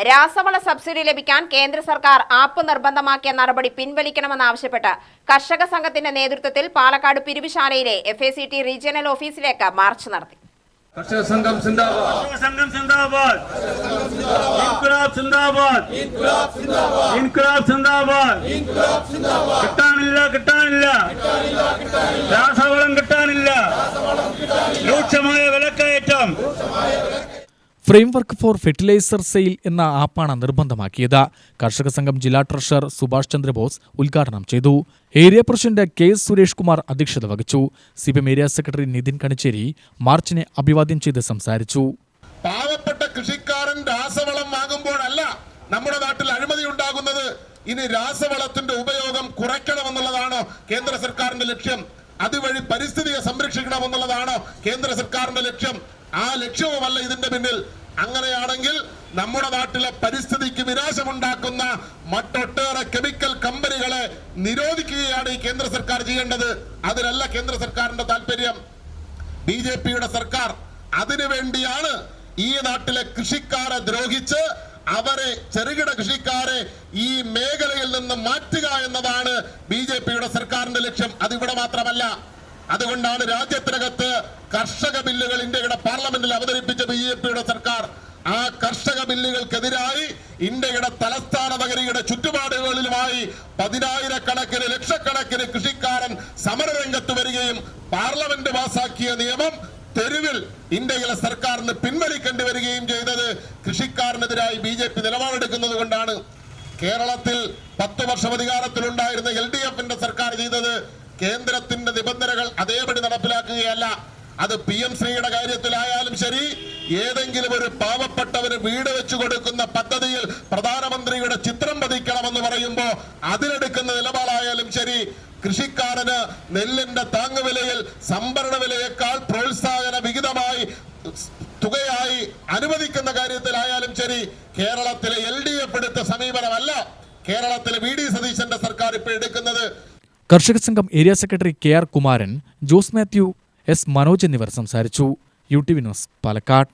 രാസവള subsidy ലഭിക്കാൻ കേന്ദ്ര സർക്കാർ ആപ്പ് നിർബന്ധമാക്കിയ നടപടി പിൻവലിക്കണമെന്നാവശ്യപ്പെട്ട് കർഷക സംഘത്തിന്റെ നേതൃത്വത്തിൽ പാലക്കാട് പിരിവിശാലയിലെ FACT റീജിയണൽ ഓഫീസിലേക്ക് മാർച്ച് നടത്തി. കർഷക സംഘം സിന്ദാബാദ്, കർഷക സംഘം സിന്ദാബാദ്, ഇൻക്ലാബ് സിന്ദാബാദ്, ഇൻക്ലാബ് സിന്ദാബാദ്, കിട്ടാനില്ല രാസവളം കിട്ടാനില്ല, രൂക്ഷമായ വിലക്കയറ്റം. ഫ്രെയിംവർക്ക് ഫോർ ഫെർട്ടിലൈസർ സെയിൽ എന്ന ആപ്പാണ് നിർബന്ധമാക്കിയത്. കർഷക സംഘം ജില്ലാ ട്രഷറർ സുഭാഷ് ചന്ദ്രബോസ് ഉദ്ഘാടനം ചെയ്തു. Area president KS Suresh Kumar അധ്യക്ഷത വഹിച്ചു. CPM area secretary Nithin Kanichery മാർച്ചിനെ അഭിവാദ്യം ചെയ്ത് സംസാരിച്ചു. പാവപ്പെട്ട കൃഷിക്കാരൻ രാസവളം വാങ്ങുമ്പോഴല്ല നമ്മുടെ നാട്ടിൽ അഴിമതി ഉണ്ടാകുന്നത്. ഇനി രാസവളത്തിന്റെ ഉപയോഗം കുറയ്ക്കണമെന്നുള്ളതാണോ കേന്ദ്ര സർക്കാരിന്റെ ലക്ഷ്യം? അതുവഴി പരിസ്ഥിതിയെ സംരക്ഷിക്കണമെന്നുള്ളതാണോ കേന്ദ്ര സർക്കാരിന്റെ ലക്ഷ്യം? ആ ലക്ഷ്യവുമല്ല ഇതിന്റെ പിന്നിൽ. അങ്ങനെയാണെങ്കിൽ നമ്മുടെ നാട്ടിലെ പരിസ്ഥിതിക്ക് വിനാശമുണ്ടാക്കുന്ന മറ്റൊട്ടേറെ കെമിക്കൽ കമ്പനികളെ നിരോധിക്കുകയാണ് ഈ കേന്ദ്ര സർക്കാർ ചെയ്യേണ്ടത്. അതിനല്ല കേന്ദ്ര സർക്കാരിന്റെ താല്പര്യം. BJPയുടെ സർക്കാർ അതിനുവേണ്ടിയാണ് ഈ നാട്ടിലെ കൃഷിക്കാരെ ദ്രോഹിച്ച് അവരെ, ചെറുകിട കൃഷിക്കാരെ ഈ മേഖലയിൽ നിന്ന് മാറ്റുക എന്നതാണ് BJPയുടെ സർക്കാരിന്റെ ലക്ഷ്യം. അതിവിടെ മാത്രമല്ല. അതുകൊണ്ടാണ് രാജ്യത്തിനകത്ത് കർഷക ബില്ലുകൾ ഇന്ത്യയുടെ പാർലമെന്റിൽ അവതരിപ്പിച്ച BJPയുടെ സർക്കാർ. ആ കർഷക ബില്ലുകൾക്കെതിരായി ഇന്ത്യയുടെ തലസ്ഥാന നഗരിയുടെ ചുറ്റുപാടുകളിലുമായി പതിനായിരക്കണക്കിന് ലക്ഷക്കണക്കിന് കൃഷിക്കാരൻ സമരരംഗത്ത് വരികയും പാർലമെന്റ് പാസാക്കിയ നിയമം തെരുവിൽ ഇന്ത്യയിലെ സർക്കാരിന് പിൻവലിക്കേണ്ടി വരികയും ചെയ്തത് കൃഷിക്കാരനെതിരായി BJP നിലപാടെടുക്കുന്നത് കൊണ്ടാണ്. കേരളത്തിൽ 10 വർഷം അധികാരത്തിലുണ്ടായിരുന്ന LDFന്റെ സർക്കാർ ചെയ്തത് കേന്ദ്രത്തിന്റെ നിബന്ധനകൾ അതേപടി നടപ്പിലാക്കുകയല്ല. അത് PM ശ്രീയുടെ കാര്യത്തിലായാലും ശരി, ഏതെങ്കിലും ഒരു പാവപ്പെട്ടവന് വീട് വെച്ചു കൊടുക്കുന്ന പദ്ധതിയിൽ പ്രധാനമന്ത്രിയുടെ ചിത്രം പതിക്കണമെന്ന് പറയുമ്പോൾ അതിലെടുക്കുന്ന നിലപാടായാലും ശരി, കൃഷിക്കാരന് നെല്ലിന്റെ താങ്ങുവിലയിൽ സംഭരണ വിലയേക്കാൾ പ്രോത്സാഹന വിഹിതമായി തുകയായി അനുവദിക്കുന്ന കാര്യത്തിലായാലും ശരി, കേരളത്തിലെ LDF എടുത്ത സമീപനമല്ല കേരളത്തിലെ VD സതീശന്റെ സർക്കാർ ഇപ്പോൾ എടുക്കുന്നത്. കർഷക സംഘം area secretary KR Kumaran, Jose Mathew, S Manoj എന്നിവർ സംസാരിച്ചു. UTV news, Palakkad.